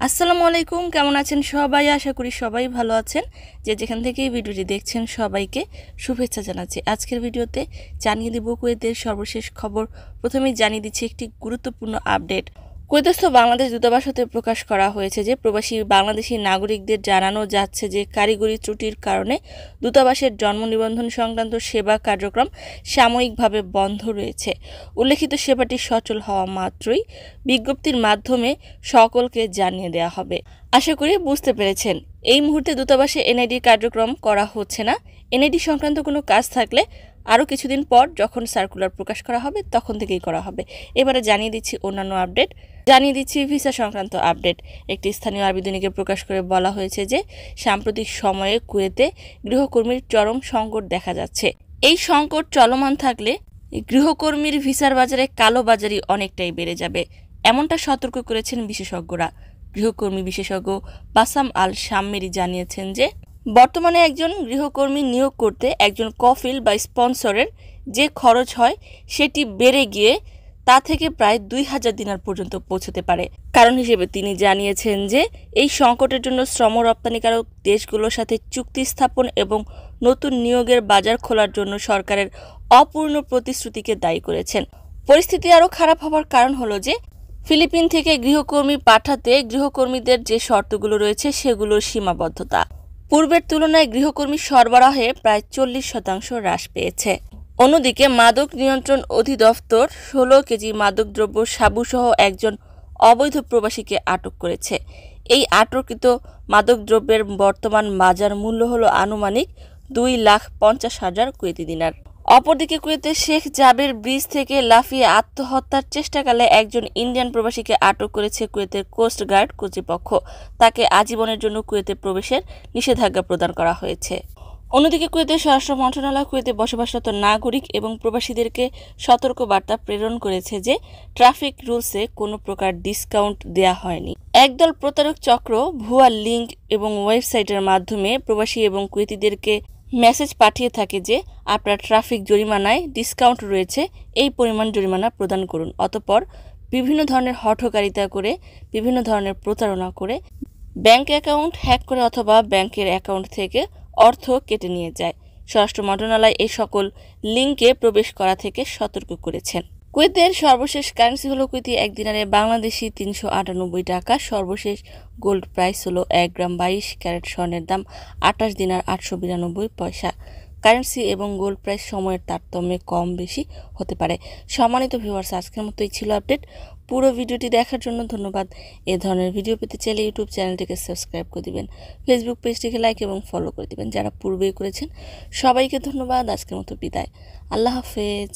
আসসালামু আলাইকুম, কেমন আছেন সবাই? আশা করি সবাই ভালো আছেন। যে যেখান থেকে এই ভিডিওটি দেখছেন সবাইকে শুভেচ্ছা জানাচ্ছি। আজকের ভিডিওতে জানিয়ে দেব কুয়েতের সর্বশেষ খবর। প্রথমেই জানিয়ে দিচ্ছি একটি গুরুত্বপূর্ণ আপডেট। কুয়েতস্থ বাংলাদেশ দূতাবাস হতে প্রকাশ করা হয়েছে যে প্রবাসী বাংলাদেশি নাগরিকদের জানানো যাচ্ছে যে কারিগরি ত্রুটির কারণে দূতাবাসের জন্ম নিবন্ধন সংক্রান্ত সেবা কার্যক্রম সাময়িকভাবে বন্ধ রয়েছে। উল্লেখিত সেবাটি সচল হওয়া মাত্রই বিজ্ঞপ্তির মাধ্যমে সকলকে জানিয়ে দেওয়া হবে। আশা করি বুঝতে পেরেছেন। এই মুহূর্তে দূতাবাসে এনআইডি কার্যক্রম করা হচ্ছে না। এনআইডি সংক্রান্ত কোনো কাজ থাকলে আরও কিছুদিন পর যখন সার্কুলার প্রকাশ করা হবে তখন থেকেই করা হবে। এবারে জানিয়ে দিচ্ছি অন্যান্য আপডেট। জানিয়ে দিচ্ছি ভিসা সংক্রান্ত আপডেট। একটি স্থানীয় আরবি দৈনিকে প্রকাশ করে বলা হয়েছে যে সাম্প্রতিক সময়ে কুয়েতে গৃহকর্মীর চরম সংকট দেখা যাচ্ছে। এই সংকট চলমান থাকলে গৃহকর্মীর ভিসার বাজারে কালোবাজারি অনেকটাই বেড়ে যাবে, এমনটা সতর্ক করেছেন বিশেষজ্ঞরা। গৃহকর্মী বিশেষজ্ঞ বাসাম আল শাম্মেরি জানিয়েছেন যে বর্তমানে একজন গৃহকর্মী নিয়োগ করতে একজন কফিল বা স্পন্সরের যে খরচ হয় সেটি বেড়ে গিয়ে তা থেকে প্রায় 2000 দিনার পর্যন্ত পৌঁছতে পারে। কারণ হিসেবে তিনি জানিয়েছেন যে এই সংকটের জন্য শ্রম রপ্তানিকারক দেশগুলোর সাথে চুক্তি স্থাপন এবং নতুন নিয়োগের বাজার খোলার জন্য সরকারের অপূর্ণ প্রতিশ্রুতিকে দায়ী করেছেন। পরিস্থিতি আরও খারাপ হওয়ার কারণ হলো যে ফিলিপিন থেকে গৃহকর্মী পাঠাতে গৃহকর্মীদের যে শর্তগুলো রয়েছে সেগুলোর সীমাবদ্ধতা পূর্বের তুলনায় গৃহকর্মী সরবরাহে প্রায় 40% হ্রাস পেয়েছে। অন্যদিকে মাদক নিয়ন্ত্রণ অধিদপ্তর 16 কেজি মাদকদ্রব্য সাবুসহ একজন অবৈধ প্রবাসীকে আটক করেছে। এই আটককৃত মাদকদ্রব্যের বর্তমান বাজার মূল্য হলো আনুমানিক 2,50,000 কুয়েতি দিনার। অপরদিকে কুয়েতের শেখ জাবের ব্রিজ থেকে লাফিয়ে আত্মহত্যার চেষ্টাকালে একজন ইন্ডিয়ান প্রবাসীকে আটক করেছে কুয়েতের কোস্ট গার্ড কর্তৃপক্ষ। তাকে আজীবনের জন্য কুয়েতে প্রবেশের নিষেধাজ্ঞা প্রদান করা হয়েছে। অন্যদিকে কুয়েতের স্বরাষ্ট্র মন্ত্রণালয় কুয়েতে বসবাসরত নাগরিক এবং প্রবাসীদেরকে সতর্ক বার্তা প্রেরণ করেছে যে ট্রাফিক রুলসে কোনো প্রকার ডিসকাউন্ট দেয়া হয়নি। একদল প্রতারক চক্র ভুয়া লিঙ্ক এবং ওয়েবসাইটের মাধ্যমে প্রবাসী এবং কুয়েতিদেরকে মেসেজ পাঠিয়ে থাকে যে আপনার ট্রাফিক জরিমানায় ডিসকাউন্ট রয়েছে, এই পরিমাণ জরিমানা প্রদান করুন। অতঃপর বিভিন্ন ধরনের হঠকারিতা করে, বিভিন্ন ধরনের প্রতারণা করে ব্যাংক অ্যাকাউন্ট হ্যাক করে অথবা ব্যাংকের অ্যাকাউন্ট থেকে অর্থ কেটে নিয়ে যায়। স্বরাষ্ট্র মন্ত্রণালয় এই সকল লিঙ্কে প্রবেশ করা থেকে সতর্ক করেছেন। কুয়েতের সর্বশেষ কারেন্সি হলো কুয়েতি 1 দিনারে বাংলাদেশি 398 টাকা। সর্বশেষ গোল্ড প্রাইস হলো 1 গ্রাম 22 ক্যারেট স্বর্ণের দাম 28 দিনার 892 পয়সা। কারেন্সি এবং গোল্ড প্রাইস সময়ের তারতম্যে কম বেশি হতে পারে। সম্মানিত ভিউয়ার্স, আজকের মতোই ছিল আপডেট। পুরো ভিডিওটি দেখার জন্য ধন্যবাদ। এ ধরনের ভিডিও পেতে চাইলে ইউটিউব চ্যানেলটিকে সাবস্ক্রাইব করে দিবেন, ফেসবুক পেজটিকে লাইক এবং ফলো করে দিবেন যারা পূর্বেই করেছেন। সবাইকে ধন্যবাদ। আজকের মতো বিদায়। আল্লাহ হাফেজ।